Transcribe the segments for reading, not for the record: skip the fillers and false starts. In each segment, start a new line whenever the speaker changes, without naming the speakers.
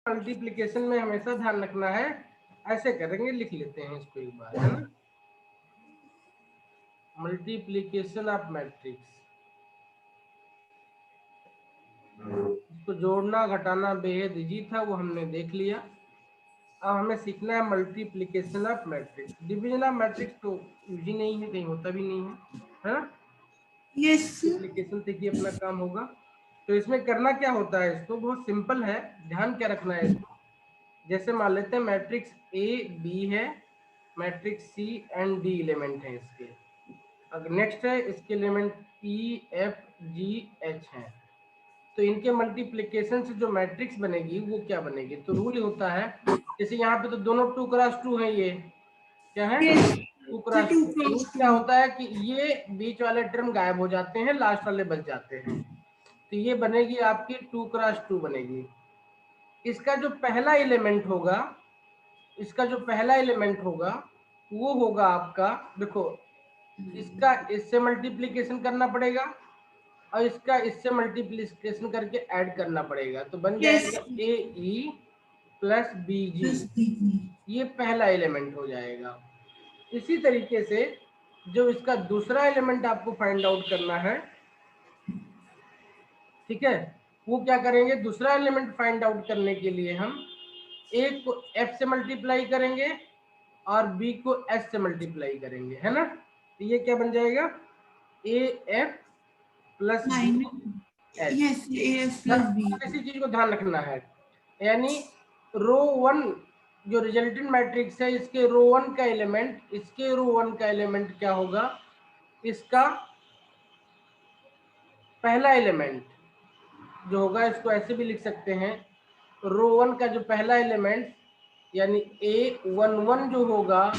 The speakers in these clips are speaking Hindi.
मल्टीप्लिकेशन में हमेशा ध्यान रखना है, ऐसे करेंगे, लिख लेते हैं इसको एक बार, है ना। मल्टीप्लिकेशन ऑफ मैट्रिक्स, इसको जोड़ना घटाना बेहद इजी था, वो हमने देख लिया। अब हमें सीखना है multiplication of matrix. Division of matrix तो इजी नहीं है, कहीं होता भी नहीं है ना।
यस।
मल्टीप्लिकेशन से ही अपना काम होगा। तो इसमें करना क्या होता है, इसको बहुत सिंपल है, ध्यान क्या रखना है इसको। जैसे मान लेते हैं मैट्रिक्स ए बी है, matrix C and D element है इसके। अगर नेक्स्ट है इसके element E F G H है, तो इनके मल्टीप्लिकेशन से जो मैट्रिक्स बनेगी वो क्या बनेगी। तो रूल होता है, जैसे यहाँ पे तो दोनों 2x2 है, ये क्या है 2x2। रूल क्या होता है कि ये बीच वाले टर्म गायब हो जाते हैं, लास्ट वाले बच जाते हैं, तो ये बनेगी आपकी 2x2 बनेगी। इसका जो पहला एलिमेंट होगा, इसका जो पहला एलिमेंट होगा वो होगा आपका, देखो इसका इससे मल्टीप्लिकेशन करना पड़ेगा और इसका इससे मल्टीप्लिकेशन करके ऐड करना पड़ेगा, तो बन जाएगा ए ई प्लस बी जी, ये पहला एलिमेंट हो जाएगा। इसी तरीके से जो इसका दूसरा एलिमेंट आपको फाइंड आउट करना है, ठीक है, वो क्या करेंगे, दूसरा एलिमेंट फाइंड आउट करने के लिए हम ए को एफ से मल्टीप्लाई करेंगे और बी को एस से मल्टीप्लाई करेंगे, है ना। तो ये क्या बन जाएगा, A F plus B H. इसी चीज को ध्यान रखना है, यानी रो 1 जो रिजल्टेंट मैट्रिक्स है, इसके रो 1 का एलिमेंट, इसके रो 1 का एलिमेंट क्या होगा, इसका पहला एलिमेंट जो होगा, इसको ऐसे भी लिख सकते हैं, रो 1 का जो पहला एलिमेंट यानी A11 जो होगा,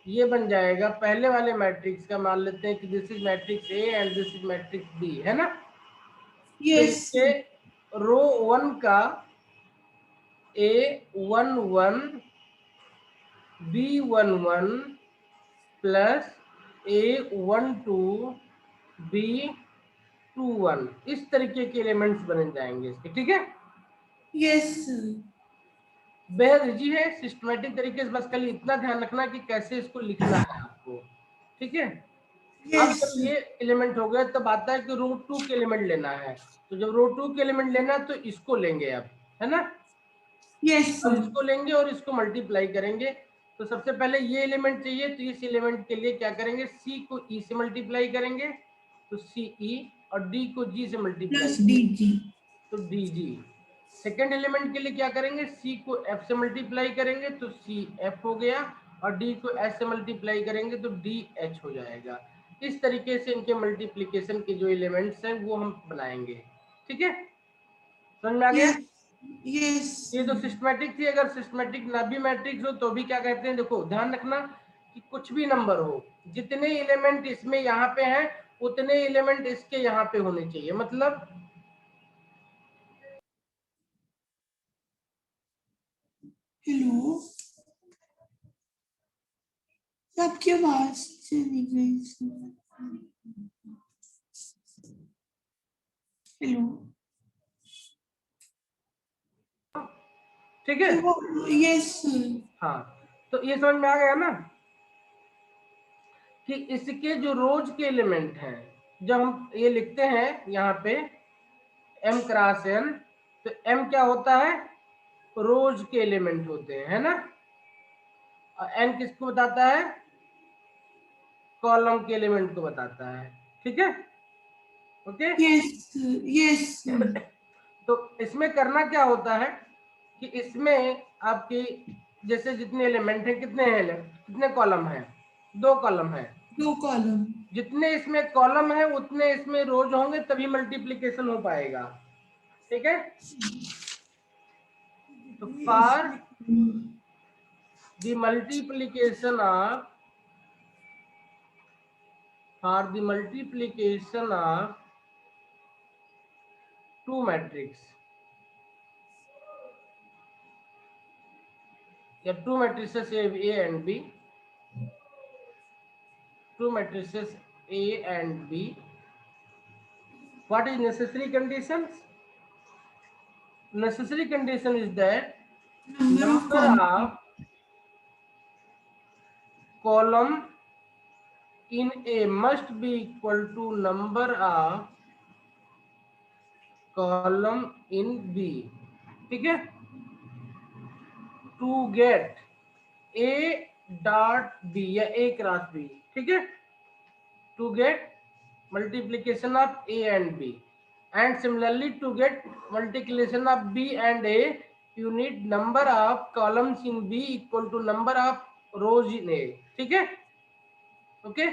ये बन जाएगा पहले वाले मैट्रिक्स का। मान लेते हैं कि this is matrix A and this is matrix B, है ना। तो इसके रो 1 का A11 B11 plus A12 B21, इस तरीके के एलिमेंट्स बन जाएंगे इसके, ठीक है।
यस।
बेहद इजी है, सिस्टमेटिक तरीके से, बस कल इतना ध्यान रखना कि कैसे इसको लिखना है आपको, ठीक है। अब जब ये एलिमेंट हो गया तब आता है कि रो 2 के एलिमेंट लेना है, तो जब रो 2 के एलिमेंट लेना है तो इसको लेंगे अब, है ना।
यस।
अब इसको लेंगे और इसको मल्टीप्लाई करेंगे। तो सबसे पहले ये एलिमेंट चाहिए, तो इस एलिमेंट के लिए क्या करेंगे, सी को ई से मल्टीप्लाई करेंगे तो सी ई, और डी को जी से मल्टीप्लाई
डी जी,
तो डी जी। सेकेंड एलिमेंट के लिए क्या करेंगे, सी को एफ से मल्टीप्लाई करेंगे तो सी एफ हो गया, और डी को एस से मल्टीप्लाई करेंगे तो डी एच हो जाएगा। इस तरीके से इनके मल्टीप्लिकेशन के जो एलिमेंट्स हैं वो हम बनाएंगे, ठीक है। समझ में आ गया।
यस।
ये तो सिस्टमेटिक थी। अगर सिस्टमेटिक ना भी मैट्रिक्स हो तो भी क्या कहते हैं, देखो ध्यान रखना कि कुछ भी नंबर हो, जितने एलिमेंट इसमें यहाँ पे हैं उतने एलिमेंट इसके यहाँ पे होने चाहिए। मतलब
हेलो, आपकी आवाज चली गई। हेलो,
ठीक है।
यस।
हाँ, तो ये समझ में आ गया ना कि इसके जो रोज के एलिमेंट हैं, जब हम ये लिखते हैं यहाँ पे m क्रॉस n, तो m क्या होता है, रोज के एलिमेंट होते हैं, है ना। और n किसको बताता है, कॉलम के एलिमेंट को बताता है, ठीक है। ओके।
यस। यस।
तो इसमें करना क्या होता है कि इसमें आपकी जैसे जितने एलिमेंट हैं, कितने हैं, कितने कॉलम हैं, 2 कॉलम है।
2 कॉलम।
जितने इसमें कॉलम है उतने इसमें रोज होंगे, तभी मल्टीप्लिकेशन हो पाएगा, ठीक है। तो for the multiplication of two matrix या two matrices A and B, two matrices A and B, what is necessary conditions? Necessary condition is that
Number of
number
columns.
of column in A must be equal to number of column in B, ठीक है, to get A dot B या A क्रॉस B, ठीक है, to get multiplication of A and B, and similarly to get multiplication of B and A you need number of columns in B equal to number of rows in A, ठीक है, ओके।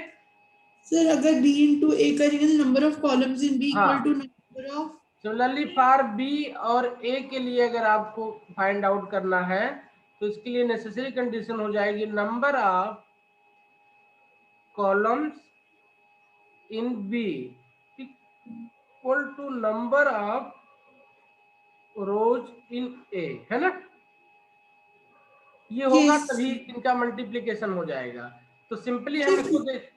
सर अगर b into a करेंगे तो number of columns in b
हाँ,
equal to number of
similarly for B और ए के लिए अगर आपको फाइंड आउट करना है तो इसके लिए नेसेसरी कंडीशन हो जाएगी number of columns in B equal to number of rows in A, है ना, ये होगा
yes
तभी इनका मल्टीप्लीकेशन हो जाएगा। तो सिंपली हम
सर
इसको देख,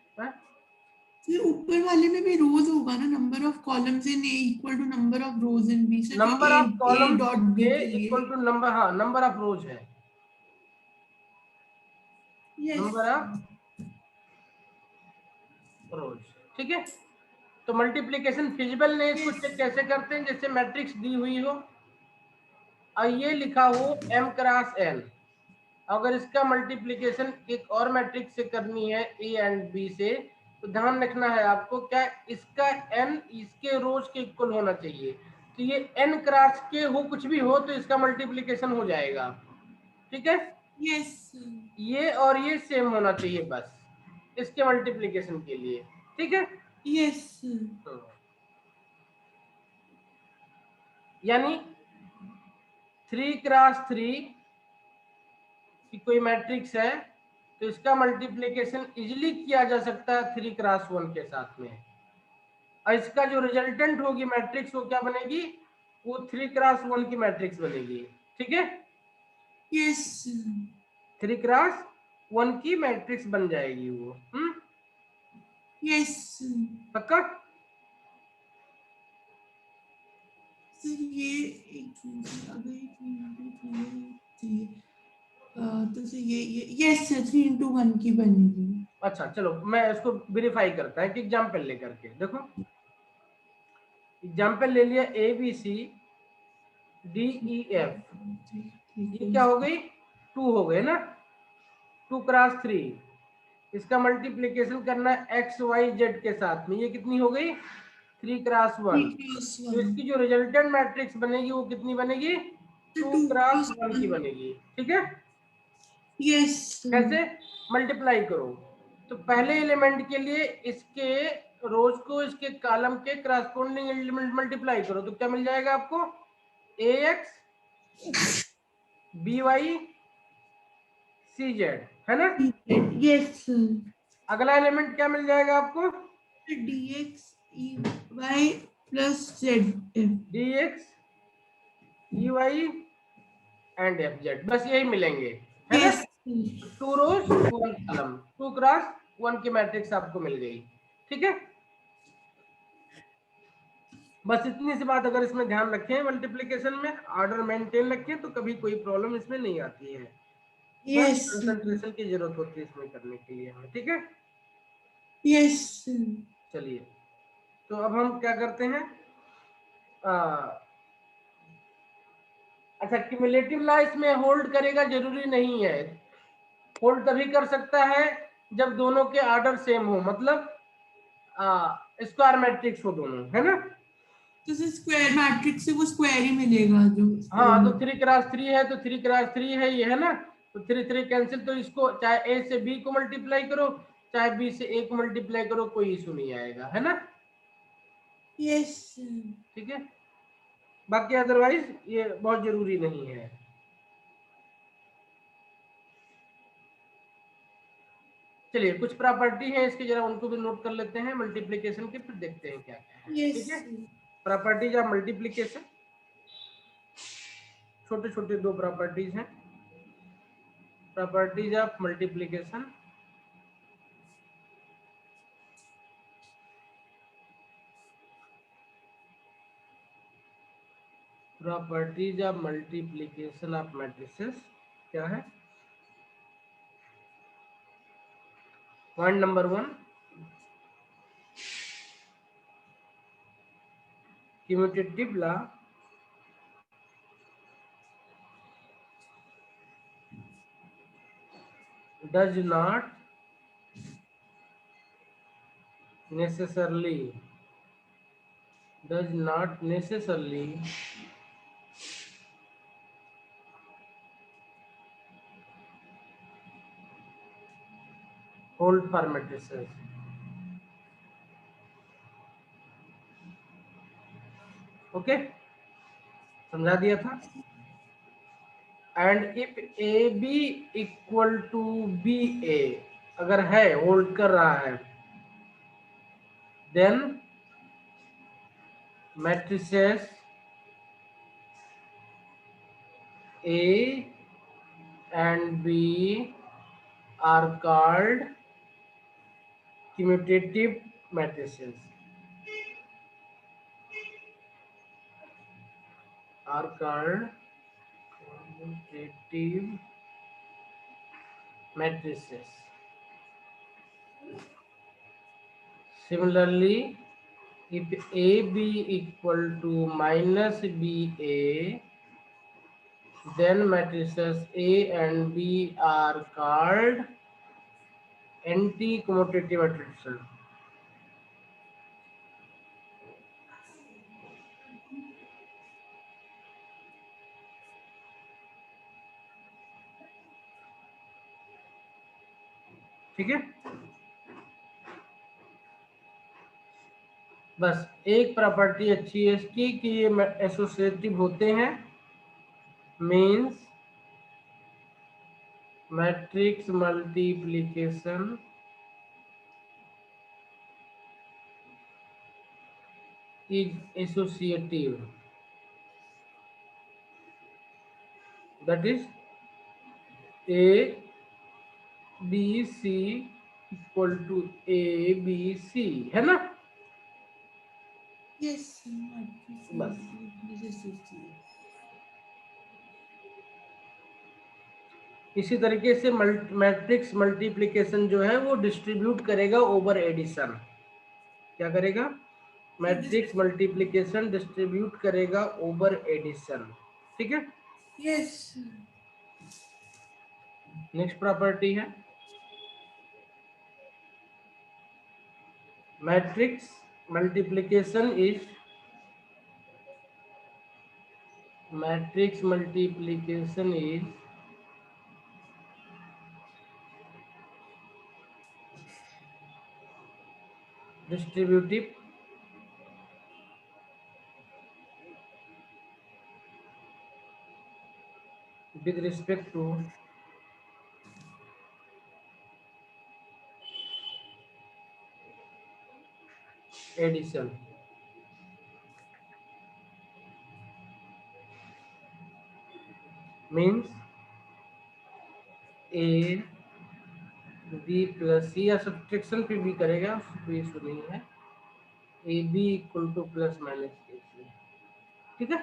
फिर ऊपर वाले में भी रोज होगा ना number of columns in A equal to number of rows in B sir जो
number of
A
columns
dot
in
B
A
के लिए
इक्वल टू नंबर, हाँ नंबर ऑफ रोज है,
यस
नंबर ऑफ रोज, ठीक है। तो मल्टीप्लीकेशन फिजिबल नहीं, इसको चेक कैसे करते हैं, जैसे मैट्रिक्स दी हुई हो और ये लिखा हो m क्रॉस n, अगर इसका मल्टीप्लीकेशन एक और मैट्रिक्स से करनी है a एंड b से, तो ध्यान रखना है आपको क्या इसका n इसके रोज के इक्वल होना चाहिए, तो ये n क्रॉस के हो कुछ भी हो तो इसका मल्टीप्लीकेशन हो जाएगा, ठीक है,
यस
ये और ये सेम होना चाहिए बस इसके मल्टीप्लीकेशन के लिए, ठीक है।
यस
यानी 3x3 की कोई मैट्रिक्स है तो इसका मल्टीप्लिकेशन इजीली किया जा सकता है 3x1 के साथ में, और इसका जो रिजल्टेंट होगी मैट्रिक्स वो क्या बनेगी, वो 3x1 की मैट्रिक्स बनेगी, ठीक है,
यस
3x1 की मैट्रिक्स बन जाएगी वो,
यस
पक्का।
सर ये एक मिनट, अगर तो सर ये यस सर 3 into 1 की बनेगी।
अच्छा चलो मैं इसको वेरीफाई करता है कि एग्जाम्पल लेकर के देखो, एग्जाम्पल ले लिया A B C D E F, ये क्या हो गई 2 हो गए ना, 2x3, इसका मल्टीप्लिकेशन करना है एक्स वाई जेड के साथ में, ये कितनी हो गई 3x1, तो इसकी जो रिजल्टेंट मैट्रिक्स बनेगी वो कितनी बनेगी 2x1 की बनेगी, ठीक है।
यस
कैसे मल्टीप्लाई करो, तो पहले एलिमेंट के लिए इसके रोज को इसके कॉलम के करस्पॉन्डिंग एलिमेंट मल्टीप्लाई करो, तो क्या मिल जाएगा आपको ax by cz, है ना।
यस
अगला एलिमेंट क्या मिल जाएगा आपको
dx y plus z
dx ey and fz, बस यही मिलेंगे, है ना।
यस
2 रोज 1 कॉलम 2x1 की मैट्रिक्स आपको मिल गई, ठीक है। बस इतनी सी बात अगर इसमें ध्यान रखें मल्टीप्लिकेशन में ऑर्डर मेंटेन रखें तो कभी कोई प्रॉब्लम इसमें नहीं आती है, बस
यस
कंसंट्रेशन की जरूरत होती है इसमें करने के लिए हमें, ठीक है।
यस
चलिए तो अब हम क्या करते हैं, अच्छा क्यूमुलेटिव ला इसमें होल्ड करेगा जरूरी नहीं है, होल्ड तभी कर सकता है जब दोनों के ऑर्डर सेम हो, मतलब स्क्वायर मैट्रिक्स हो दोनों, है ना।
तो स्क्वायर मैट्रिक्स से वो स्क्वायर ही मिलेगा जो
हाँ तो 3x3 है तो 3x3 है ये, है ना, तो 3 3 कैंसिल, तो इसको चाहे a से b को मल्टीप्लाई करो चाहे b से a को मल्टीप्लाई करो कोई इशू नहीं आएगा, है ना।
यस
ठीक है, बाकी अदरवाइज ये बहुत जरूरी नहीं है। चलिए कुछ प्रॉपर्टी है इसके जरा उनको भी नोट कर लेते हैं मल्टीप्लिकेशन के, फिर देखते हैं क्या क्या है,
यस
ठीक है। प्रॉपर्टीज ऑफ मल्टीप्लिकेशन, छोटे छोटे 2 प्रॉपर्टीज हैं, properties of multiplication, properties of multiplication of matrices क्या है? Point number 1, commutative law does not necessarily hold for matrices. Okay, समझा दिया था। And if A B equal to B A, अगर है, होल्ड कर रहा है, then matrices A and B are called commutative matrices. Are called commutative matrices. Similarly, if AB equal to minus BA, then matrices A and B are called anti-commutative matrices. ठीक है, बस एक प्रॉपर्टी अच्छी है इसकी कि ये एसोसिएटिव होते हैं, means matrix multiplication is associative, that is A B C equal to A B C, है ना?
Yes.
बस इसी तरीके से मैट्रिक्स मल्टीप्लिकेशन जो है वो डिस्ट्रीब्यूट करेगा ओवर एडिशन। क्या करेगा? मैट्रिक्स मल्टीप्लिकेशन डिस्ट्रीब्यूट करेगा ओवर एडिशन। ठीक है,
Yes.
नेक्स्ट प्रॉपर्टी है matrix multiplication is distributive with respect to addition. Means A B plus C, या सब्ट्रैक्शन पे भी करेगा, कोई इशू नहीं है, A B equal to plus minus A C. ठीक है,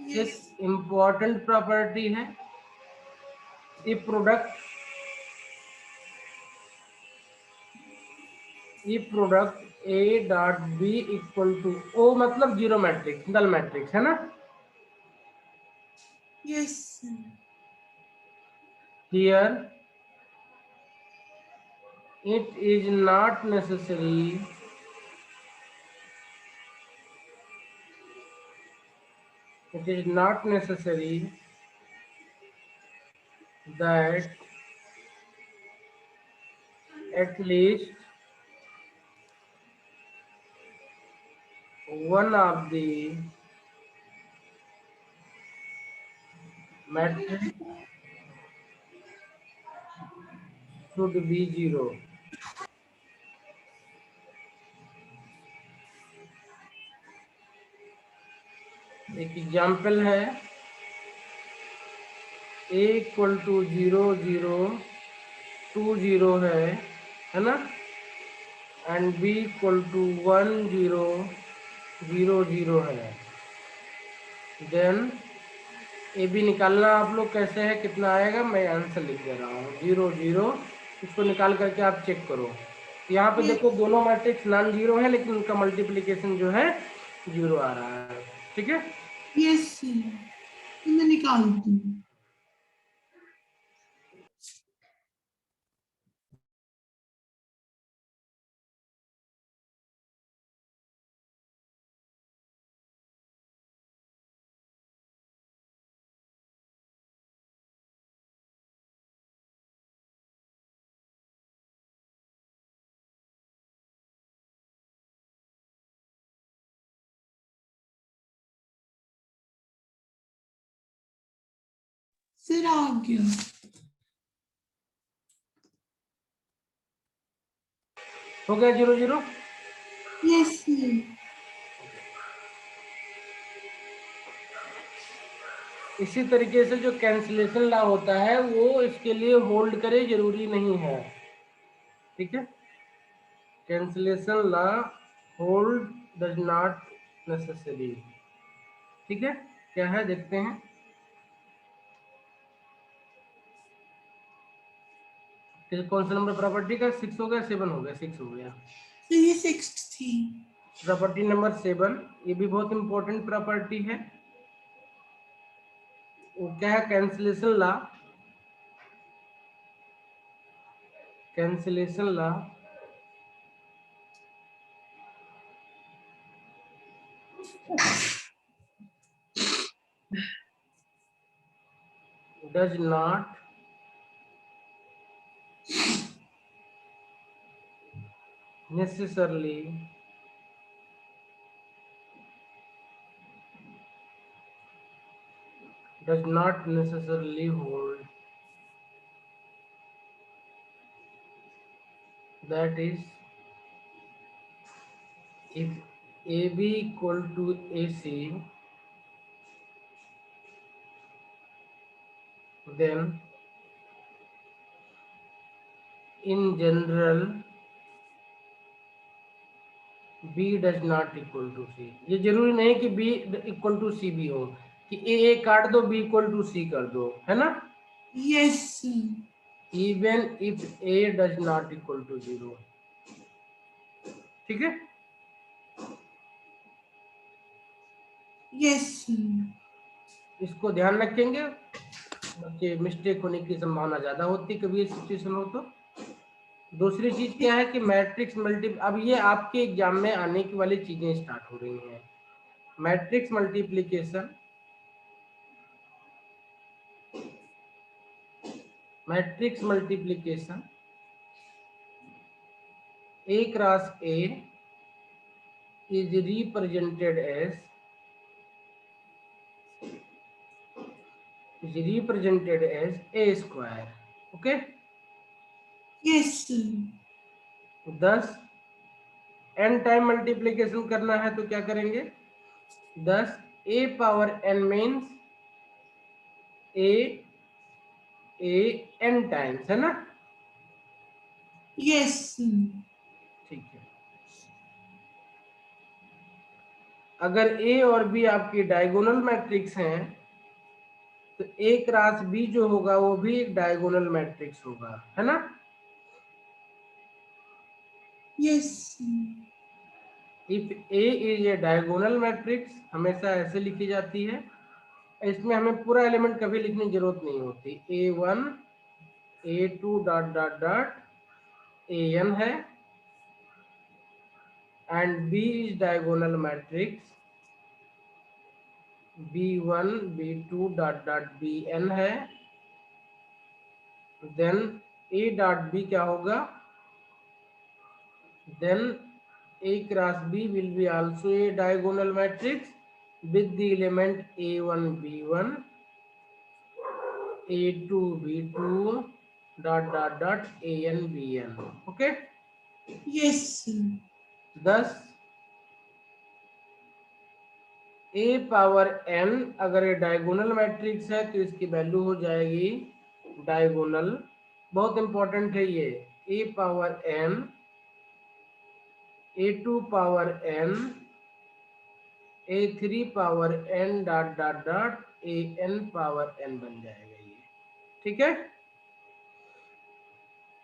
Yes.
एक इंपॉर्टेंट प्रॉपर्टी है, if product A dot B equal to O, मतलब जीरो मैट्रिक्स, नल मैट्रिक्स, है ना?
Yes.
Here it is not necessary that at least one of the matrix should be zero. एक एग्जाम्पल है, A इक्वल टू 0 0 2 0 है ना? एंड B इक्वल टू 1 0 0 0 है। देन ए बी निकालना आप लोग कैसे है, कितना आएगा, मैं आंसर लिख दे रहा हूँ 0 0। इसको निकाल करके आप चेक करो। यहाँ पे
Yes.
देखो दोनों मैट्रिक्स नॉन जीरो है, लेकिन उनका मल्टीप्लिकेशन जो है 0 आ रहा है। ठीक है,
Yes, sir. तो मैं निकालती हूँ। सर आ गया।
हो गया 0 0।
Yes sir.
इसी तरीके से जो कैंसिलेशन लॉ होता है वो इसके लिए होल्ड करे जरूरी नहीं है। ठीक है, cancellation law hold does not necessary. ठीक है, क्या है देखते हैं। कौन सा नंबर प्रॉपर्टी का, 6 हो गया, 7 हो गया, 6 हो गया।
तो ये 6 थी।
प्रॉपर्टी नंबर 7, ये भी बहुत इंपॉर्टेंट प्रॉपर्टी है। वो क्या है, cancellation law. Cancellation law does not necessarily hold, that is if AB equal to AC, then in general B does not equal to C। ये जरूरी नहीं कि B इक्वल टू सी भी हो, कि ए काट दो B इक्वल टू सी कर दो, है ना।
Yes sir.
Even if A does not equal to 0। ठीक है,
यस सर।
इसको ध्यान रखेंगे, बच्चे मिस्टेक होने की संभावना ज्यादा होती है कभी ये सिचुएशन हो तो। दूसरी चीज क्या है कि मैट्रिक्स मल्टी, अब ये आपके एग्जाम में आने की वाली चीजें स्टार्ट हो रही हैं। Matrix multiplication, matrix multiplication A cross A is represented as A square। Okay,
yes sir.
10 n time multiplication करना है तो क्या करेंगे, 10 A power n means A n times, है ना।
Yes sir.
ठीक है, अगर A और B आपकी डायगोनल मैट्रिक्स हैं तो A क्रॉस B जो होगा वो भी एक डायगोनल मैट्रिक्स होगा, है ना।
Yes
if A is a diagonal matrix, हमेशा ऐसे लिखी जाती है। इसमें हमें पूरा एलिमेंट कभी लिखने की जरूरत नहीं होती। A1 A2 dot dot dot AN है, and B is diagonal matrix B1 B2 dot dot BN है। देन A डॉट B क्या होगा, then A cross B will be also a diagonal matrix with the element A1 B1 A2 B2 dot dot dot AN BN। Okay,
yes sir.
10 A power n अगर ये डायगोनल मैट्रिक्स है तो इसकी वैल्यू हो जाएगी डायगोनल। बहुत इंपॉर्टेंट है ये, A power n A2 power n A3 power n dot dot dot AN power n बन जाएगा ये, ठीक है।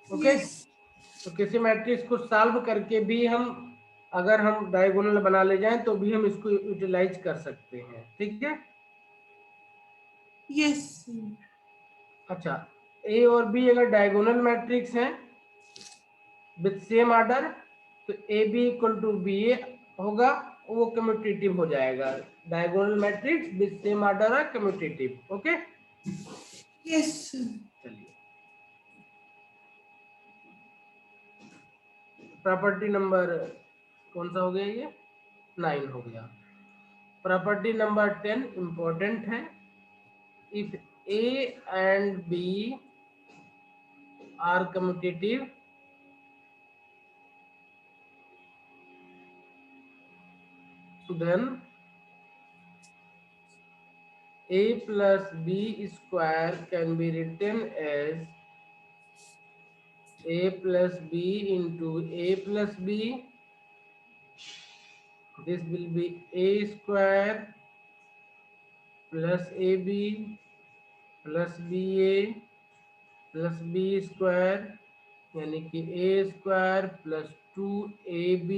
ओके,
यस
तो किसी मैट्रिक्स को सॉल्व करके भी हम, अगर हम डायगोनल बना ले जाएं तो भी हम इसको यूटिलाइज कर सकते हैं, ठीक है।
यस
अच्छा, ए और बी अगर डायगोनल मैट्रिक्स हैं विथ सेम ऑर्डर, तो A B equal to B A होगा, वो कम्यूटेटिव हो जाएगा। Diagonal matrix with same order है कम्यूटेटिव, ओके।
यस
चलिए, प्रॉपर्टी नंबर कौन सा हो गया, ये 9 हो गया। प्रॉपर्टी नंबर 10 इंपॉर्टेंट है। If A and B are commutative, then a plus b square can be written as a plus b into a plus b. This will be a square plus ab plus ba plus b square, यानी कि a square plus 2ab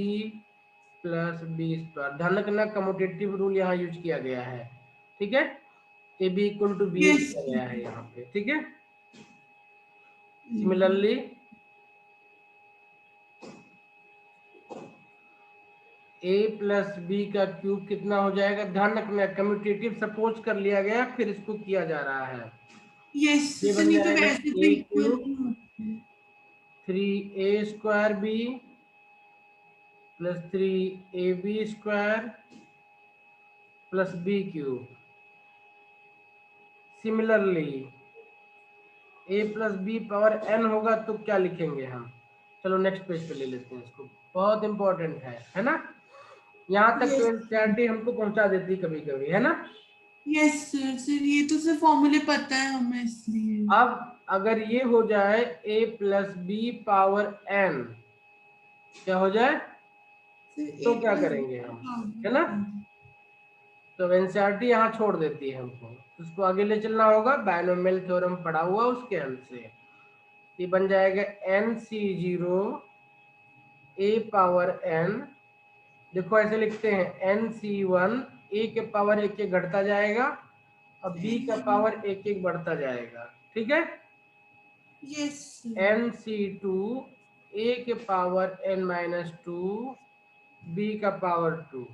plus B square. ध्यान रखना कम्यूटेटिव रूल यहाँ यूज किया गया है, ठीक है। A B equal to B
yes
किया गया है यहाँ पे, ठीक है। सिमिलरली ए प्लस बी का क्यूब कितना हो जाएगा, ध्यान रखना कम्यूटेटिव सपोज कर लिया गया, फिर इसको किया जा रहा है।
यस
ये
सर,
बन
नहीं तो
जाएगा
वैसे तो
ए
इक्वल
क्यूब
नहीं होते हैं।
3a square B plus 3ab square plus B cube. Similarly a plus B power n होगा तो क्या लिखेंगे हम, चलो नेक्स्ट पेज पे ले लेते हैं इसको, बहुत इंपॉर्टेंट है ना। यहाँ तक तो
यस
एनसीईआरटी हमको पहुंचा देती कभी कभी, है ना।
यस सर, सर ये तो सर फॉर्मूले पता है हमें इसलिए।
अब अगर ये हो जाए a plus B power n, क्या हो जाए,
सर
तो
ए
क्या
प्लस
करेंगे हम, है ना।
बी।
तो एनसीईआरटी यहाँ छोड़ देती है हमको, उसको आगे ले चलना होगा, बायनोमियल थ्योरम पढ़ा हुआ उसके हेल्प से। ये बन जाएगा NC0 a पावर n, देखो ऐसे लिखते हैं NC1 a के पावर एक एक घटता जाएगा और b का पावर एक एक बढ़ता जाएगा, ठीक है।
यस
NC2 a के पावर n माइनस 2 b का पावर 2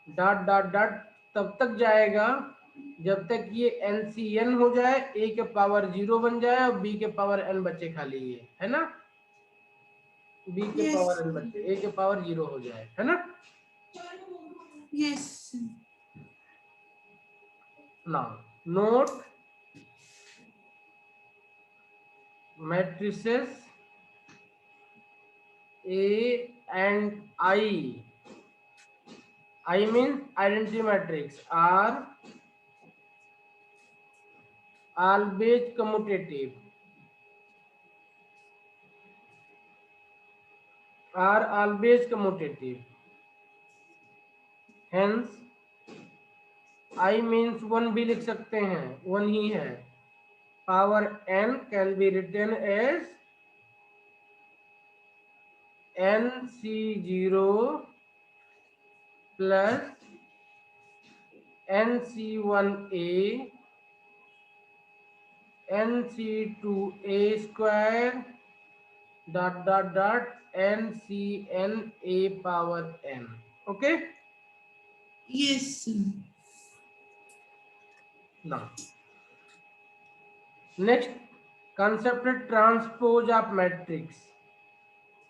डॉट डॉट डॉट तब तक जाएगा जब तक ये NCN हो जाए, a के पावर 0 बन जाए और b के पावर n बचे खाली, ये है ना, b के
यस
पावर n बचे, a के पावर 0 हो जाए, है ना।
Yes
now note matrices A and I means identity matrix, are always commutative, hence I means 1 भी लिख सकते हैं, 1 ही है। Power n can be written as NC0 plus NC1A NC2A square dot dot dot NCNA power n, okay.
Yes
Now next concept है ट्रांसपोज ऑफ मैट्रिक्स।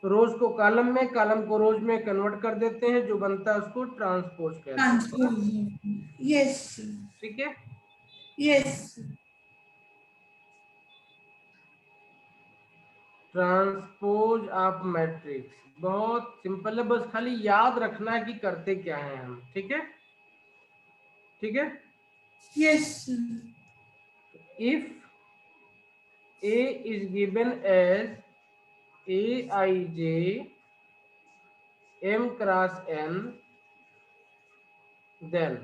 रोज को कॉलम में, कॉलम को रोज में कन्वर्ट कर देते हैं, जो बनता है उसको ट्रांसपोज कहते हैं,
ट्रांसपोज। यस
ठीक है।
यस
ट्रांसपोज ऑफ मैट्रिक्स बहुत सिंपल है, बस खाली याद रखना है कि करते क्या है हम, ठीक है, ठीक है।
Yes
if A is given as Aij m cross n then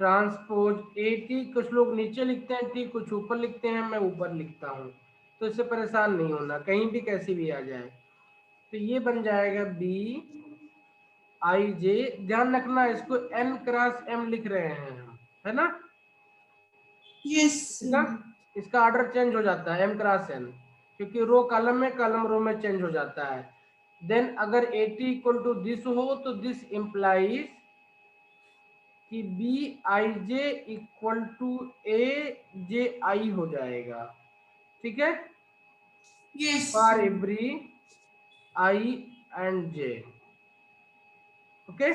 transpose A T, कुछ लोग नीचे लिखते हैं टी, कुछ ऊपर लिखते हैं, मैं ऊपर लिखता हूँ, तो इससे परेशान नहीं होना, कहीं भी कैसी भी आ जाए। तो ये बन जाएगा बी आई जे, ध्यान रखना इसको एन क्रॉस एम लिख रहे हैं हम, है ना।
यस
ठीक है, इसका ऑर्डर चेंज हो जाता है एम क्रॉस एन, क्योंकि रो कॉलम में कॉलम रो में चेंज हो जाता है। देन अगर A T equal to this हो तो दिस इंप्लाइज कि B I J equal to A J I हो जाएगा। ठीक है,
yes
for every I and J. Okay,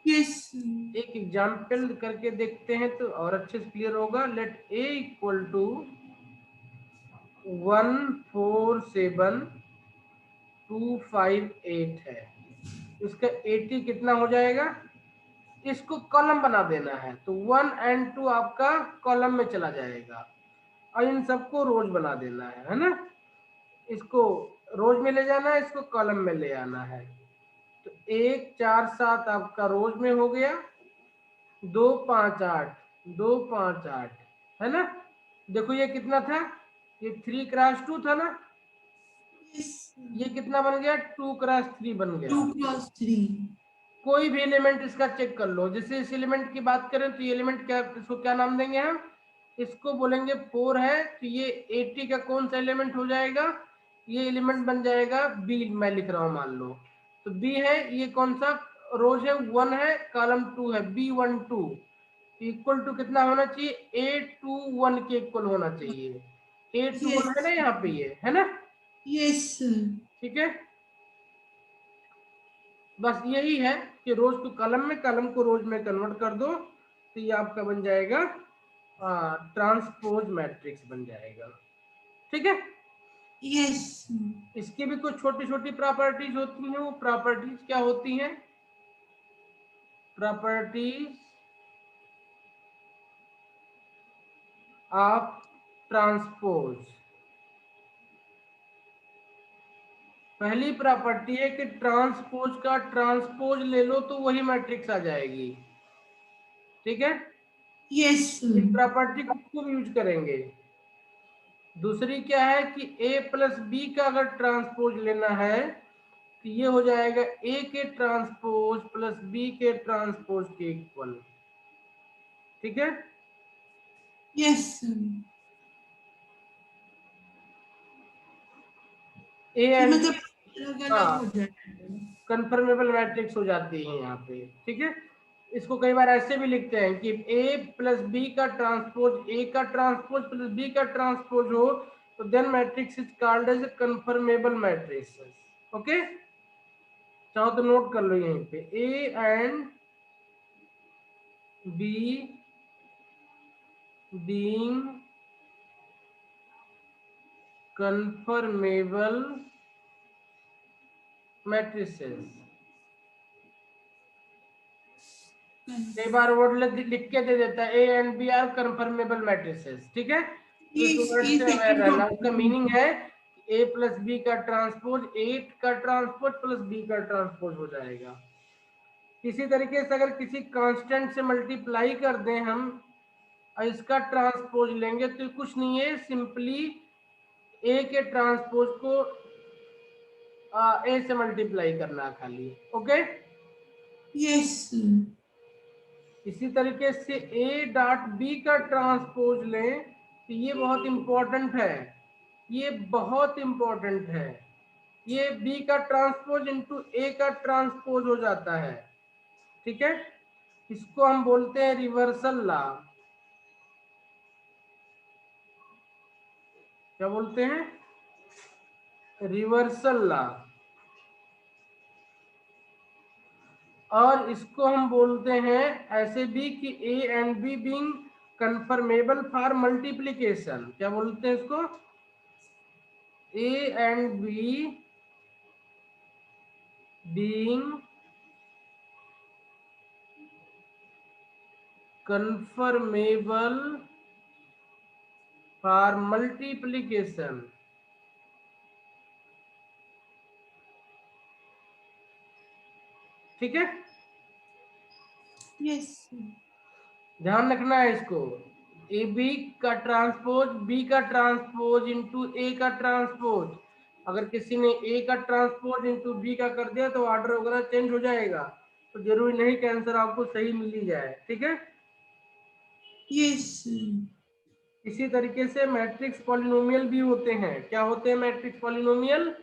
yes
एक एग्जाम्पल करके देखते हैं तो और अच्छे से क्लियर होगा। लेट ए इक्वल टू 147258 है, इसका 80 कितना हो जाएगा, इसको कॉलम बना देना है तो 1 एंड 2 आपका कॉलम में चला जाएगा और इन सबको रोज बना देना है ना। इसको रोज में ले जाना है, इसको कॉलम में ले आना है। तो 1 4 7 आपका रोज में हो गया, 2 5 8 2 5 8, है ना। देखो ये कितना था, ये 3 क्रॉस 2 था ना,
यस
ये कितना बन गया, 2 क्रॉस 3 बन
2
गया।
क्रॉस 3
कोई भी एलिमेंट इसका चेक कर लो, जैसे इस एलिमेंट की बात करें तो ये एलिमेंट क्या, इसको क्या नाम देंगे हम, इसको बोलेंगे 4 है, तो ये 80 का कौन सा एलिमेंट हो जाएगा, ये एलिमेंट बन जाएगा बी, मैं लिख रहा हूं मान लो, तो बी है, ये कौन सा रोज है, 1 है, कॉलम 2 है, B12 इक्वल टू कितना होना चाहिए, A21 के इक्वल होना चाहिए, A21 है
यस
ना यहाँ पे, ये है ना।
यस
ठीक है, बस यही है कि रोज को कलम में, कलम को रोज में कन्वर्ट कर दो, तो ये आपका बन जाएगा ट्रांसपोज मैट्रिक्स बन जाएगा। ठीक है,
यस
इसकी भी कुछ छोटी छोटी प्रॉपर्टीज होती हैं, वो प्रॉपर्टीज क्या होती हैं, प्रॉपर्टीज ऑफ ट्रांसपोज। पहली प्रॉपर्टी है कि ट्रांसपोज का ट्रांसपोज ले लो तो वही मैट्रिक्स आ जाएगी। ठीक है,
यस
इस प्रॉपर्टी को खूब यूज करेंगे। दूसरी क्या है कि a प्लस बी का अगर ट्रांसपोज लेना है तो ये हो जाएगा a के ट्रांसपोज प्लस b के ट्रांसपोज के इक्वल। ठीक है,
यस
a एंड
मतलब
b,
अलग
हाँ,
अलग हो जाएगा।
कंफर्मेबल मैट्रिक्स हो जाती है यहाँ पे। ठीक है, इसको कई बार ऐसे भी लिखते हैं कि a प्लस बी का ट्रांसपोज, a का ट्रांसपोज प्लस b का ट्रांसपोज हो तो then matrix is called as conformable matrix. Okay, चाहो तो नोट कर लो यहीं पे, a and b being conformable matrices। कई बार वर्ड लिख के दे देता है A and B are conformable matrices. ठीक है, तो इस वर्ड
ये
से अवेयर
सेकंड
रहना, उसका मीनिंग
टॉपिक
है ए प्लस बी का ट्रांसपोज 8 का ट्रांसपोज प्लस बी का ट्रांसपोज हो जाएगा। इसी तरीके से अगर किसी कांस्टेंट से मल्टीप्लाई कर दें हम और इसका ट्रांसपोज लेंगे तो कुछ नहीं है, सिंपली ए के ट्रांसपोज को ए से मल्टीप्लाई करना खाली। ओके,
यस
इसी तरीके से ए डॉट बी का ट्रांसपोज लें तो ये बहुत इंपॉर्टेंट है, ये बहुत इंपॉर्टेंट है, ये बी का ट्रांसपोज इनटू ए का ट्रांसपोज हो जाता है। ठीक है, इसको हम बोलते हैं रिवर्सल लॉ। क्या बोलते हैं, रिवर्सल लॉ। और इसको हम बोलते हैं ऐसे भी कि A and B being conformable for multiplication. क्या बोलते हैं इसको, A and B being conformable for multiplication. ठीक है,
यस
ध्यान रखना है इसको। ए बी का ट्रांसपोज बी का ट्रांसपोज इंटू ए का ट्रांसपोज, अगर किसी ने ए का ट्रांसपोज इंटू बी का कर दिया तो ऑर्डर वगैरह चेंज हो जाएगा, तो जरूरी नहीं कि आंसर आपको सही मिल ही जाए, ठीक है।
यस
इसी तरीके से मैट्रिक्स पॉलिनोमियल भी होते हैं। क्या होते हैं मैट्रिक्स पॉलिनोमियल?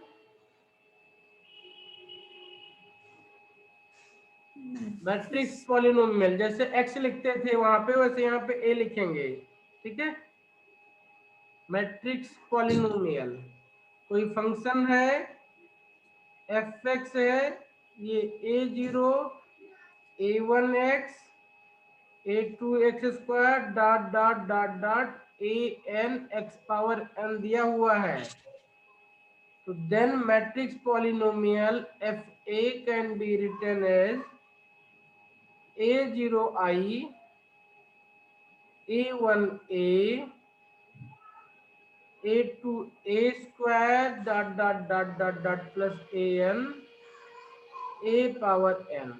मैट्रिक्स पॉलिनोमियल जैसे x लिखते थे वहां पे, वैसे यहाँ पे a लिखेंगे, ठीक है। मैट्रिक्स पॉलिनोमियल, कोई फंक्शन है f(x) है, ये a0 a1x a2x² dot dot dot dot an x power n दिया हुआ है। तो then matrix polynomial fa can be written as a0i a1a a2a square dot dot dot dot dot plus an a power n।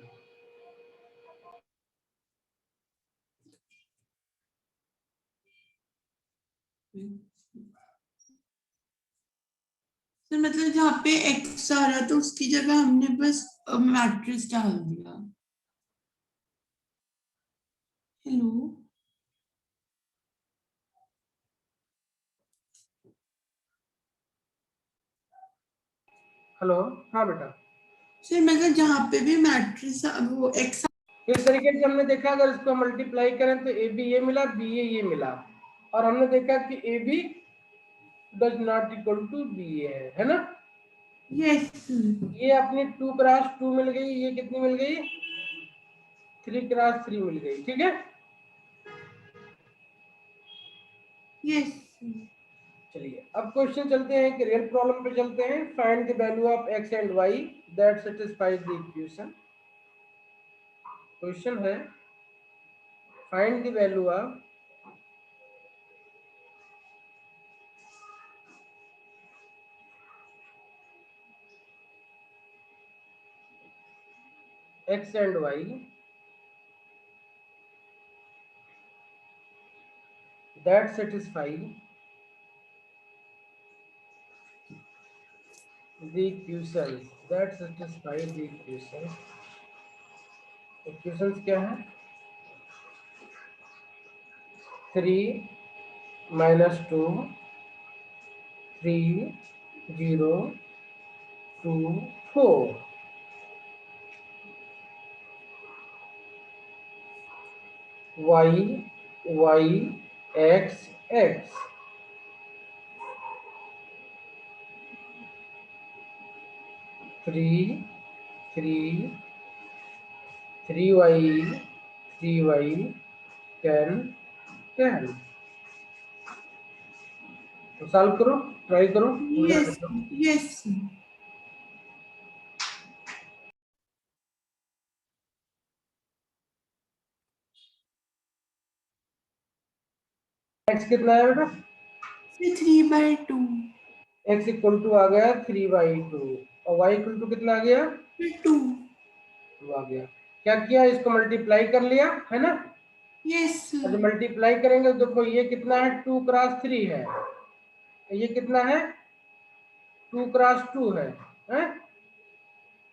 Sir मतलब जहाँ पे x आ रहा तो उसकी जगह हमने बस मैट्रिक्स डाल दिया। हेलो
हेलो, हाँ बेटा।
सर मतलब जहाँ पे भी मैट्रिक्स वो x
इस तरीके से हमने देखा अगर इसको मल्टीप्लाई करें तो ए बी ये मिला, बी ये मिला, और हमने देखा कि A B does not equal to B है ना।
यस
ये अपनी 2x2 मिल गई, ये कितनी मिल गई? 3x3 मिल गई, ठीक है।
यस
चलिए अब क्वेश्चन चलते हैं कि रियल प्रॉब्लम पे चलते हैं। Find the value of x and y that satisfies the equation. Question है find the value of x and y that satisfy the equations, that satisfy the equations। Equations क्या है? 3 - 2 3 0 2 4 y y x x 3 3 3y 3y 10 10। तो सॉल्व करो, ट्राई करो, हो जाए
यस
तो।
यस
x कितना है बेटा?
3/2
x इक्वल टू आ गया 3/2 और y इक्वल टू कितना आ गया?
2
2 आ गया। क्या किया, इसको मल्टीप्लाई कर लिया है ना।
यस
और जब मल्टीप्लाई करेंगे तो देखो ये कितना है, 2x3 है, ये कितना है, 2x2 है, हैं?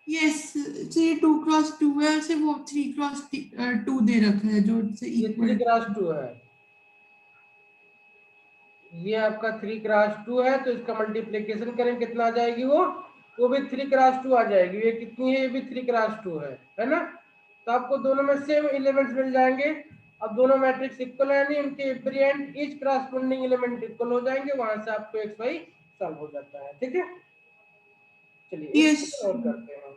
यस तो ये 2x2 है और सिर्फ वो 3x2 दे रखा है जो से
ये
इक्वल
3x2 है, ये आपका 3x2 है, तो इसका मल्टीप्लीकेशन करें कितना आ जाएगी, वो भी 3x2 आ जाएगी। ये कितनी है, ये भी 3x2 है ना। तो आपको दोनों में सेम एलिमेंट्स मिल जाएंगे। अब दोनों मैट्रिक्स इक्वल है नहीं, उनके every and each corresponding element equal हो जाएंगे, वहां से आपको एक्स वाई सॉल्व हो जाता है, ठीक है। चलिए एक
यस
क्वेश्चन और करते हैं।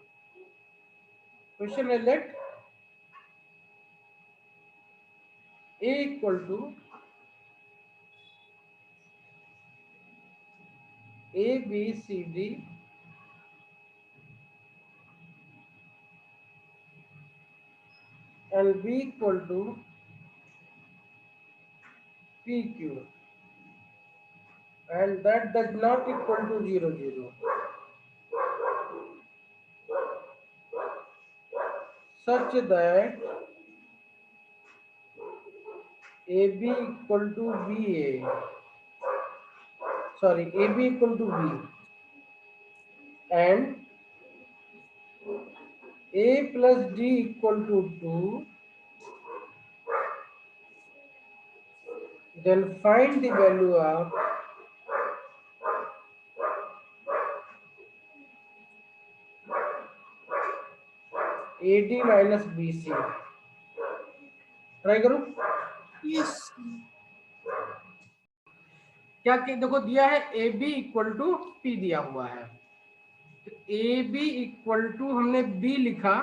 क्वेश्चन है let a equal to a b c d and b equal to p q and that does not equal to 0 0 such that A B equal to B A, sorry A B equal to B and a plus d equal to 2, then find the value of AD minus BC. Try करो।
यस
क्या कि देखो दिया है A B equal to P दिया हुआ है, तो ए बी इक्वल टू हमने बी लिखा,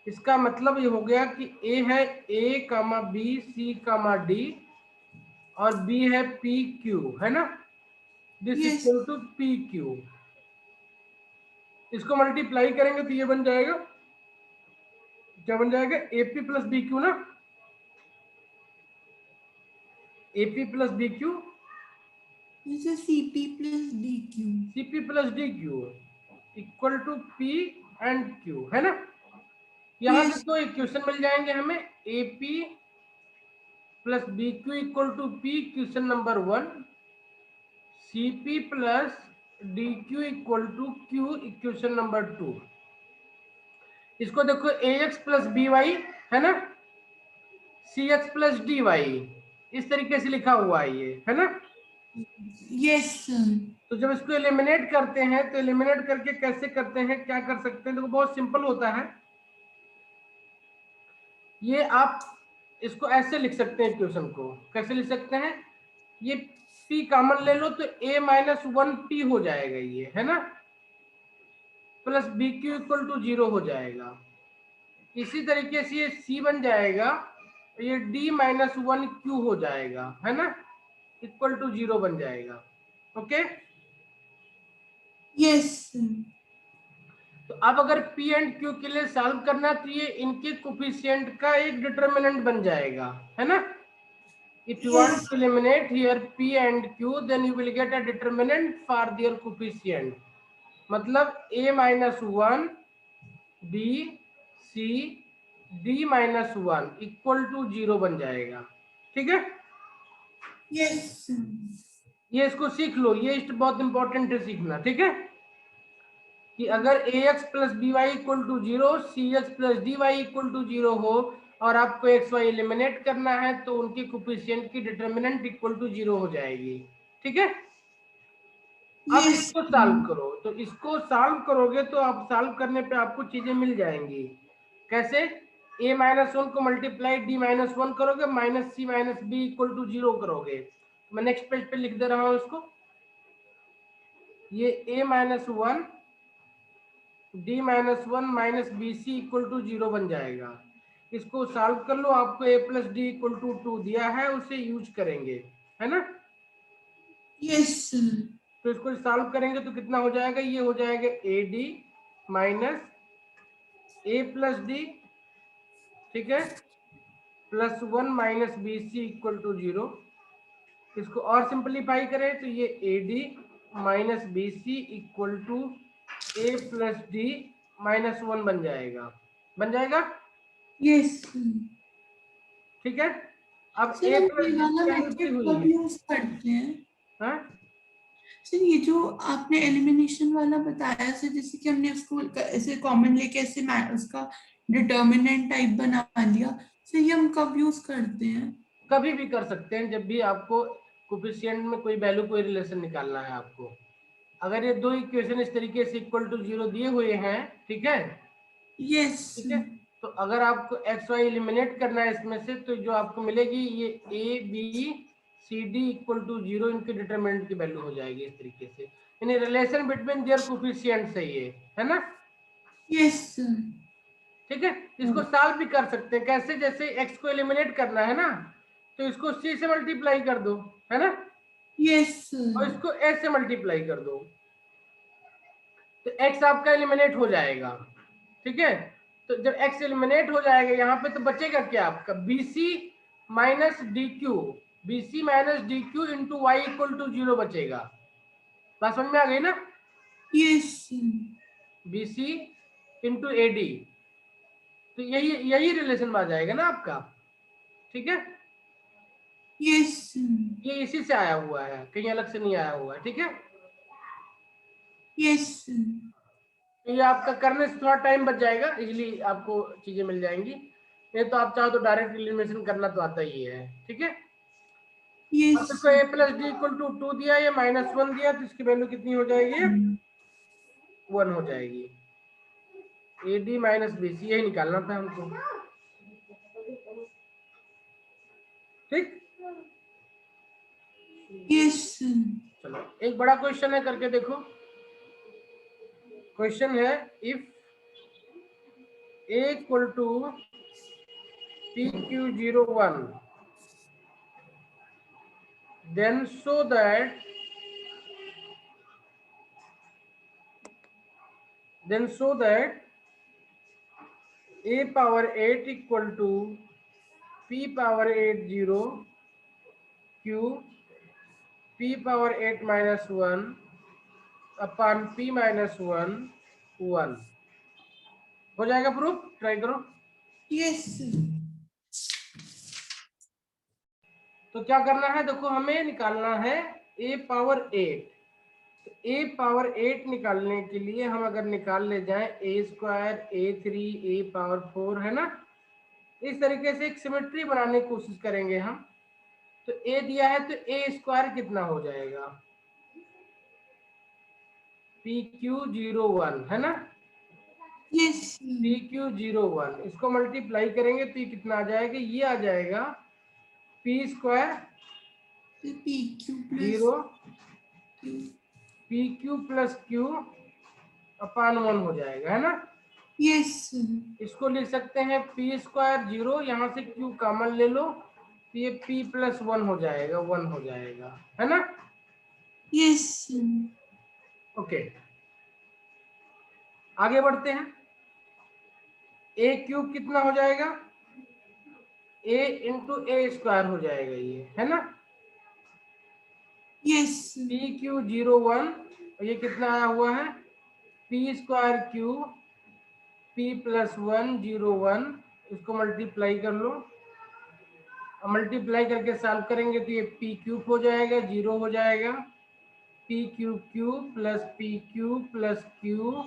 इसका मतलब ये हो गया कि ए है A comma B C comma D और बी है पी क्यू, है ना, this
yes
equal to P Q. इसको मल्टीप्लाई करेंगे तो ये बन जाएगा, क्या बन जाएगा, एपी प्लस बी क्यू ना, एपी प्लस बी क्यू,
जैसे CP plus D Q.
CP plus D Q equal to P and Q, है ना। यहां से
यस
तो इक्वेशन मिल जाएंगे हमें, AP plus B Q equal to P equation number 1, CP plus D Q equal to Q equation number 2। इसको देखो A X plus B Y, है ना, C X plus D Y, इस तरीके से लिखा हुआ है ये, है ना।
Yes sir.
तो जब इसको एलिमिनेट करते हैं तो एलिमिनेट करके कैसे करते हैं, क्या कर सकते हैं, देखो बहुत सिंपल होता है ये। आप इसको ऐसे लिख सकते हैं, इक्वेशन को कैसे लिख सकते हैं, ये p कॉमन ले लो तो a माइनस 1p हो जाएगा ये, है ना, plus B Q equal to 0 हो जाएगा। इसी तरीके से ये c बन जाएगा, ये d माइनस 1q हो जाएगा, है ना, इक्वल टू 0 बन जाएगा। ओके,
यस
तो अब अगर p एंड q के लिए सॉल्व करना तो ये इनके कोफिशिएंट का एक डिटर्मिनेंट बन जाएगा, है ना। If you want
yes
to eliminate here p and q, then you will get a determinant for their coefficient. मतलब a minus 1 b c d minus 1 equal to 0 बन जाएगा, ठीक है।
यस
ये इसको सीख लो, ये बहुत इंपॉर्टेंट है सीखना, ठीक है, कि अगर A X plus B Y equal to 0, C X plus D Y equal to 0 हो और आपको एक्स वाई एलिमिनेट करना है तो उनकी कोफिशिएंट की डिटर्मिनेंट इक्वल टू 0 हो जाएगी, ठीक है। अब
यस
इसको सॉल्व करो, तो इसको सॉल्व करोगे तो आप सॉल्व करने पे आपको चीजें मिल जाएंगी। कैसे, a माइनस 1 को मल्टीप्लाई d माइनस 1 करोगे, minus C minus B equal to 0 करोगे। मैं नेक्स्ट पेज पे लिख दे रहा हूं इसको, ये a minus 1 d minus 1 minus B C equal to 0 बन जाएगा। इसको सॉल्व कर लो, आपको a plus D equal to 2 दिया है, उसे यूज करेंगे, है ना।
यस
तो इसको सॉल्व करेंगे तो कितना हो जाएगा, ये हो जाएगा A D minus A plus D, ठीक है, plus 1 minus B C equal to 0। इसको और सिंपलीफाई करें तो ये A D minus B C equal to A plus D minus 1 बन जाएगा, बन जाएगा,
यस
ठीक है। अब
सर
ए
हम
प्लस
ये
डी
वाला
वैल्यू 3
मेथड
हुई
कब
है,
यूज करते हैं?
हाँ?
सर ये जो आपने एलिमिनेशन वाला बताया सर, जैसे कि हमने उसको ऐसे कॉमन लेके ऐसे उसका डिटर्मिनेंट टाइप बना लिया, सर ये हम कब यूज करते हैं?
कभी भी कर सकते हैं, जब भी आपको कोफिशिएंट में कोई वैल्यू कोई रिलेशन निकालना है आपको। अगर ये दो इक्वेशन इस तरीके से इक्वल टू 0 दिए हुए हैं, ठीक है,
यस
ठीक है, तो अगर आपको एक्स वाई एलिमिनेट करना है इसमें से, तो जो आपको मिलेगी ये A B C D equal to 0 इनके डिटरमिनेंट की वैल्यू हो जाएगी इस तरीके से, यानी रिलेशन बिटवीन देयर कोफिशिएंट्स है ये, है ना,
यस
ठीक है। इसको सॉल्व भी कर सकते हैं, कैसे, जैसे एक्स को एलिमिनेट करना है ना, तो इसको सी से मल्टीप्लाई कर दो, है ना,
यस
और इसको ए से मल्टीप्लाई कर दो, तो एक्स आपका एलिमिनेट हो जाएगा, ठीक है। तो जब एक्स एलिमिनेट हो जाएगा यहाँ पे तो बचेगा क्या आपका, BC minus D Q, BC minus D Q into Y equal to 0 बचेगा। बात समझ में आ गई ना,
yes
BC into A D, तो यही यही रिलेशन आ जाएगा ना आपका, ठीक है।
यस
ये इसी से आया हुआ है, कहीं अलग से नहीं आया हुआ है, ठीक है।
यस
ये आपका करने से थोड़ा टाइम बच जाएगा, इजीली आपको चीजें मिल जाएंगी। ये तो आप चाहो तो डायरेक्ट एलिमिनेशन करना तो आता ही है, ठीक है। अब
यस
देखो a plus D equal to 2 दिया, ये -1 दिया, तो इसकी वैल्यू कितनी हो जाएगी? 1 हो जाएगी। A D minus B C, यही निकालना था हमको, ठीक।
यस
चलो एक बड़ा क्वेश्चन है, करके देखो। क्वेश्चन है if a equal to PQ01 then so that a power 8 equal to p power 8 0 q p power 8 minus 1 upon p minus 1 1 हो जाएगा प्रूफ? ट्राई करो।
यस
तो क्या करना है, देखो हमें निकालना है a पावर 8। तो a पावर 8 निकालने के लिए हम अगर निकाल ले जाएं a square a3 a power 4, है ना, इस तरीके से एक सिमेट्री बनाने की कोशिश करेंगे हम। तो a दिया है तो a स्क्वायर कितना हो जाएगा? PQ01, है ना,
यस
PQ01, इसको मल्टीप्लाई करेंगे तो ये कितना आ जाएगा? ये आ जाएगा p square
P Q plus
0
Q
PQ plus Q अपान 1 हो जाएगा, है ना।
यस
इसको लिख सकते हैं p स्क्वायर 0, यहाँ से q कॉमन ले लो तो ये p प्लस 1 हो जाएगा, 1 हो जाएगा, है ना।
यस
ओके, आगे बढ़ते हैं। a क्यूब कितना हो जाएगा? a इंटू ए स्क्वायर हो जाएगा ये, है ना।
यस
PQ01, ये कितना आया हुआ है? p square Q p plus 1 0 1, इसको मल्टीप्लाई कर लो। मल्टीप्लाई करके सॉल्व करेंगे तो ये p क्यूब हो जाएगा, 0 हो जाएगा, p cube cube plus p cube plus q,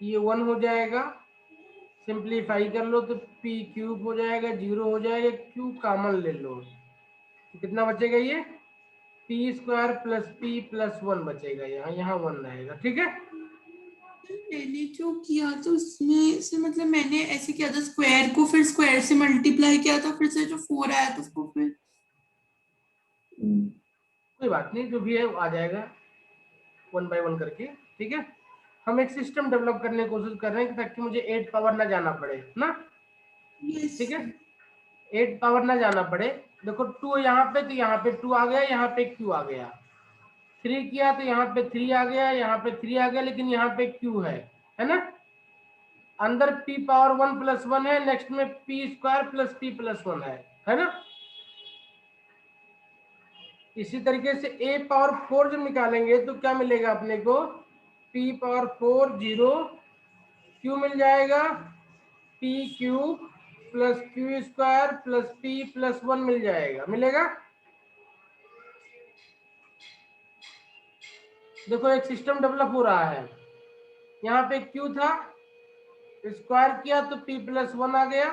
ये 1 हो जाएगा। सिंप्लीफाई कर लो तो p क्यूब हो जाएगा, 0 हो जाएगा, q कॉमन ले लो तो कितना बचेगा? ये p square plus p plus 1 बचेगा, यहाँ 1 रहेगा, ठीक है।
मैंने जो किया तो उसमें से मतलब मैंने ऐसे किया था, स्क्वायर को फिर स्क्वायर से मल्टीप्लाई किया था, फिर से जो 4 आया था उसको फिर
कोई बात नहीं, जो भी है वो आ जाएगा 1 बाय 1 करके, ठीक है। हम एक सिस्टम डेवलप करने की कोशिश कर रहे हैं ताकि मुझे 8 पावर ना जाना पड़े ना,
यस
ठीक है, 8 पावर ना जाना पड़े। देखो 2 यहाँ पे, तो यहाँ पे 2 आ गया, यहाँ पे q आ गया। 3 किया तो यहाँ पे 3 आ गया, यहाँ पे 3 आ गया, लेकिन यहाँ पे q है ना। अंदर p पावर 1 प्लस 1 है, नेक्स्ट में p square plus p plus 1 है ना। इसी तरीके से a पावर 4 जब निकालेंगे तो क्या मिलेगा अपने को? p पावर 4 0, q मिल जाएगा p cube plus q square plus p plus 1 मिल जाएगा, मिलेगा। देखो एक सिस्टम डेवलप हो रहा है, यहाँ पे q था, स्क्वायर किया तो p प्लस 1 आ गया,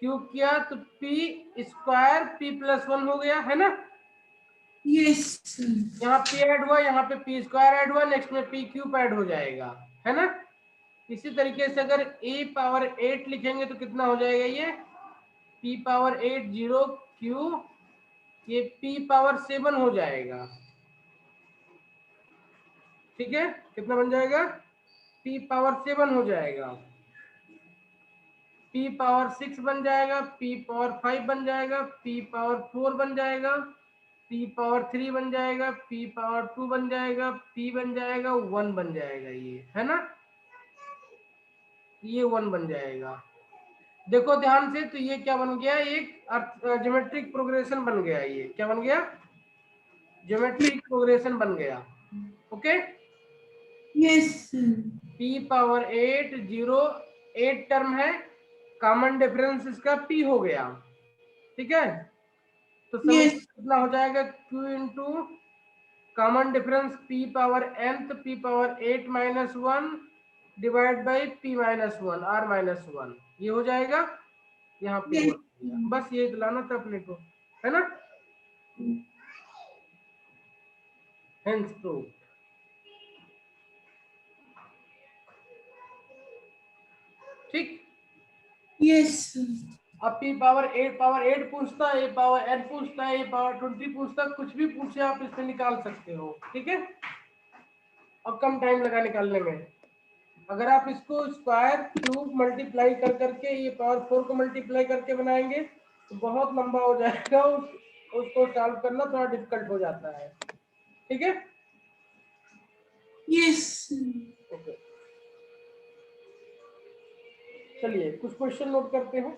क्यूब किया तो p स्क्वायर p प्लस 1 हो गया, है ना।
यस
यहाँ p ऐड हुआ, यहाँ पे p स्क्वायर ऐड हुआ, नेक्स्ट में p क्यूब ऐड हो जाएगा, है ना। इसी तरीके से अगर a पावर 8 लिखेंगे तो कितना हो जाएगा? ये p पावर 8 0 q, ये p पावर 7 हो जाएगा, ठीक है। कितना बन जाएगा? p पावर 7 हो जाएगा, p पावर 6 बन जाएगा, p पावर 5 बन जाएगा, p पावर 4 बन जाएगा, p पावर 3 बन जाएगा, p पावर 2 बन जाएगा, p बन जाएगा 1 बन जाएगा, ये है ना, ये 1 बन जाएगा। देखो ध्यान से, तो ये क्या बन गया? एक ज्योमेट्रिक प्रोग्रेशन बन गया। ये क्या बन गया? ज्योमेट्रिक प्रोग्रेशन बन गया, okay.
Yes
p power 8 0, 8 term है, कॉमन डिफरेंस इसका p हो गया, ठीक है। तो समझ
Yes.
कितना हो जाएगा, q into common difference p power nth p power 8 minus 1 divide by p minus 1 r minus 1, ये हो जाएगा, यहाँ पे
Yes.
बस ये दिलाना था अपने को, है ना। Hence prove. ठीक।
Yes.
अब p पावर 8 पूछता है, a पावर n पूछता है, a पावर 20 पूछता है, कुछ भी पूछे आप इसमें निकाल सकते हो। ठीक है, अब कम टाइम लगा निकालने में। अगर आप इसको स्क्वायर क्यूब मल्टीप्लाई कर करके ये पावर 4 को मल्टीप्लाई करके बनाएंगे तो बहुत लंबा हो जाएगा, उसको सॉल्व करना थोड़ा डिफिकल्ट हो जाता है। ठीक है।
Yes.
ओके, चलिए कुछ क्वेश्चन नोट करते हैं।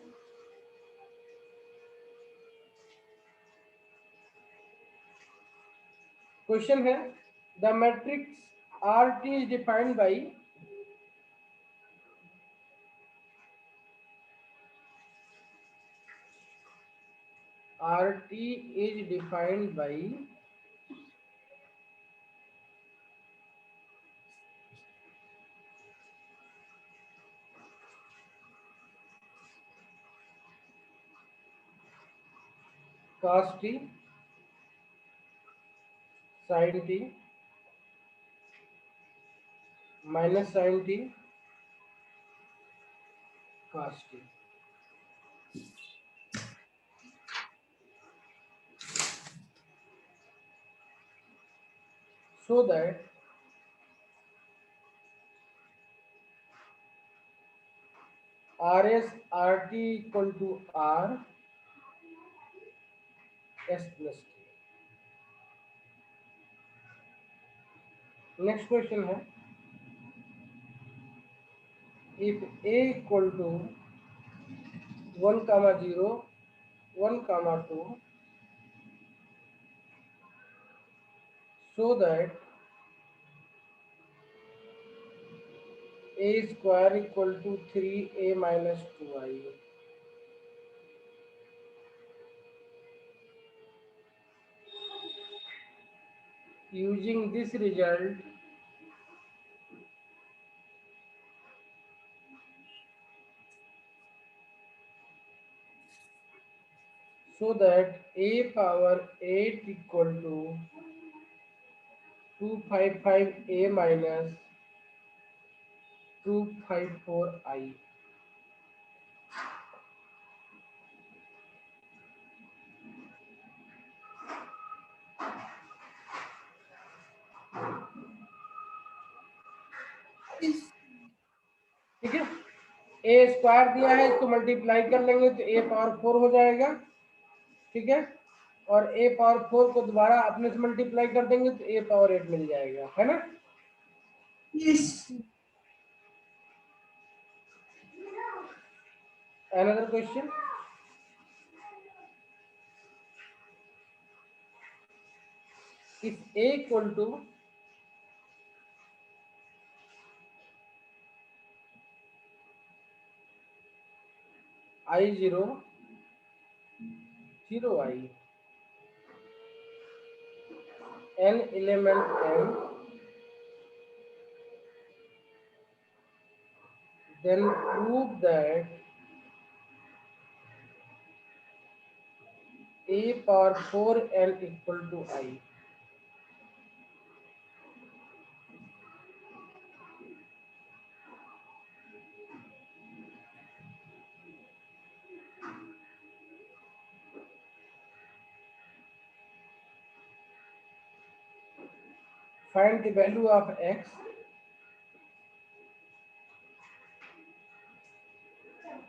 क्वेश्चन है, the matrix R T is defined by RT is defined by cos t, sin t, minus sin t, cos t. So that RS RT equal to R S plus T. Next question है, if A equal to 1, 0, 1, 2, so that A square equal to 3A minus 2I. Using this result, so that A power 8 equal to 255A minus 254I.
Yes.
ठीक है, ए स्क्वायर दिया है, इसको मल्टीप्लाई कर लेंगे तो ए पावर 4 हो जाएगा। ठीक है, और ए पावर 4 को दोबारा अपने से मल्टीप्लाई कर देंगे तो ए पावर 8 मिल जाएगा, है ना।
Yes.
Another question, if A equal to I0 0I n element n, then prove that a power 4 n equal to I. Find the value of x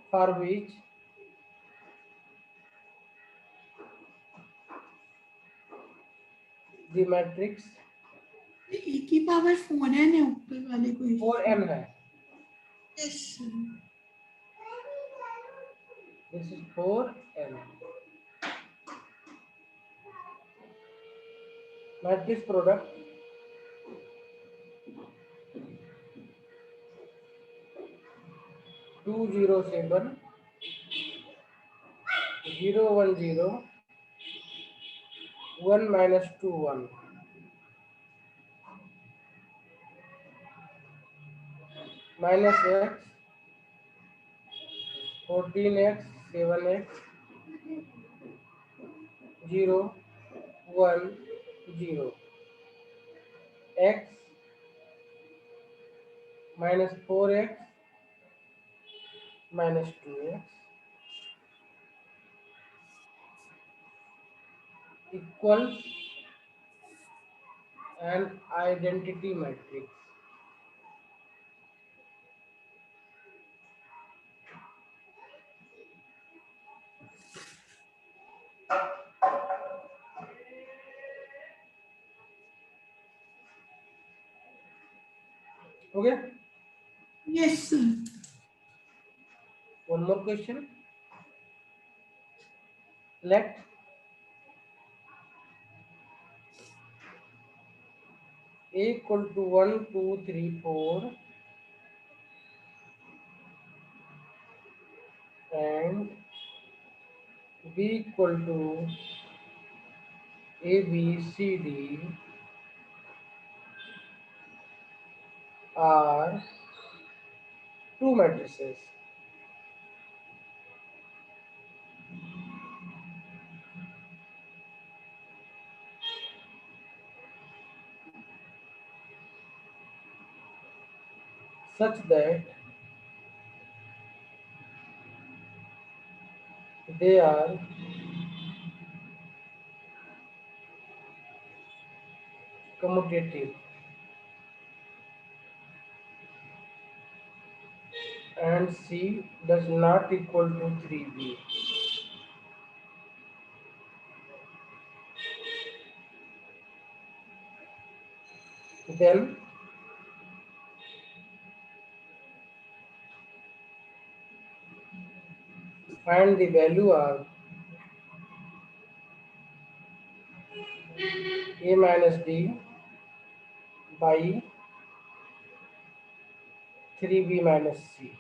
for which the matrix
एक ही पावर 4n है ऊपर वाले को।
4n है।
Yes.
This is 4n. Matrix product 207 010 1 minus 2 1 minus x 14x 7x 0 1 0 x minus 4x minus 2x equals an identity matrix. Okay.
Yes, sir.
One more question. Let a equal to 1 2 3 4 and b equal to a b c d are two matrices. Such that they are commutative and C does not equal to 3B. Then find the value of A minus D by 3B minus C.